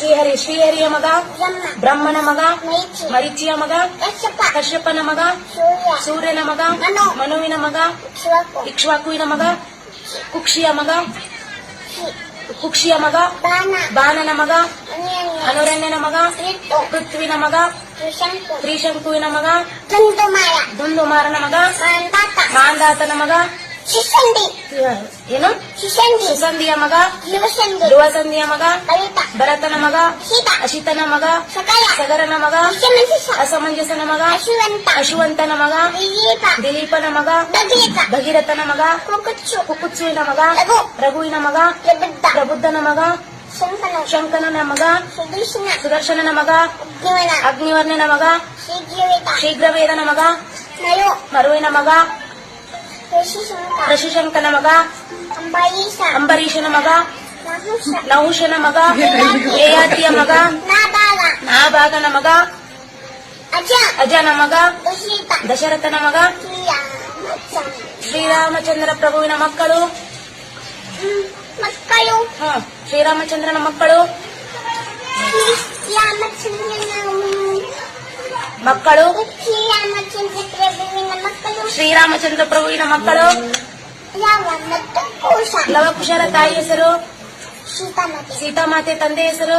ಶ್ರೀಹರಿಯ ಮಗ ಬ್ರಹ್ಮ ಬ್ರಹ್ಮನ ಮಗ ಮೈತ್ರಿ ಮರಿಚಿಯ ಮಗ ಕಶ್ಯಪ ಕಶ್ಯಪನ ಮಗ ಸೂರ್ಯ ಸೂರ್ಯನ ಮಗ ಮನು ಮನುವಿನ ಮಗ ಇಕ್ಷ್ವಾಕು ಇಕ್ಷ್ವಾಕುವಿನ ಮಗ ಕುಕ್ಷಿಯ ಮಗ ಶಿ- ಕುಕ್ಷಿಯ ಮಗ ಬಾಣ ಬಾಣನ ಮಗ ಅನ್ಯನ್ಯ ಅನುರಣ್ಯನ ಮಗ ಋತು ಪೃಥ್ವಿನ ಮಗ ತ್ರಿಶಂಕು ತ್ರಿಶಂಕುವಿನ ಮಗ ದುಂದುಮಾರ ದುಂದುಮಾರನ ಮಗ ಮಾಂದಾತ ಮಾಂದಾತನ ಮಗ ಶಿಶಂಡಿ ಏನು ಶಿಶಂಡಿ ಸುಸಂಧಿಯ ಮಗ ಯುವಸಂಡಿ ಧ್ರುವಸಂಧಿಯ ಮಗ ಕವಿತ ಭರತನ ಮಗ ಸೀತ ಅಶಿತನ ಮಗ ಸಕಲ ಸಗರನ ಮಗ ವಿಷಮಂತಿಸ ಅಸಮಂಜಸನ ಮಗ ಅಶುವಂತ ಅಶುವಂತನ ಮಗ ದಿಲೀಪ ದಿಲೀಪನ ಮಗ ಭಗೀರಥ ಭಗೀರಥನ ಮಗ ಕುಕುತ್ಸು ಕುಕುತ್ಸುವಿನ ಮಗ ರಘು ರಘುವಿನ ಮಗ ಪ್ರಬುದ್ಧ ಪ್ರಬುದ್ಧನ ಮಗ ಶಂಕನು ಶಂಕನನ ಮಗ ಸುದರ್ಶನ ಸುದರ್ಶನನ ಮಗ ಅಗ್ನಿವನ ಅಗ್ನಿವರ್ಣನ ಮಗ ಶೀಘ್ರವೇತ ಶೀಘ್ರವೇದನ ಮಗ ನಯೋ ಮರುವಿನ ಮಗ ಋಷಿಶಂಕ ಋಷಿಶಂಕನ ಮಗ ಅಂಬರೀಷ ಅಂಬರೀಷನ ಮಗ ನಹುಷ ನಹುಷನ ಮಗ ಯಯಾತಿಯ ಮಗ ನಾಭಾಗ ನಾಭಾಗನ ಮಗ ಅಜ ಅಜನ ಮಗ ದಶರಥ ದಶರಥನ ಮಗ ಶ್ರೀರಾಮಚಂದ್ರ ಪ್ರಭುವಿನ ಮಕ್ಕಳು ಮಕ್ಕಳು ಶ್ರೀರಾಮಚಂದ್ರನ ಮಕ್ಕಳು ರಾಮಚಂದ್ರನ ಮಕ್ಕಳು ಶ್ರೀರಾಮಚಂದ್ರ ಪ್ರಭುವಿನ ಮಕ್ಕಳು ಶ್ರೀರಾಮಚಂದ್ರ ಪ್ರಭುವಿನ ಮಕ್ಕಳು ಯಾವ ಮತ್ತು ಕೋಶ ಲವಕುಶರ ತಾಯಿ ಹೆಸರು ಸೀತಾಮತಿ ಸೀತಾಮಾತೆ ತಂದೆ ಹೆಸರು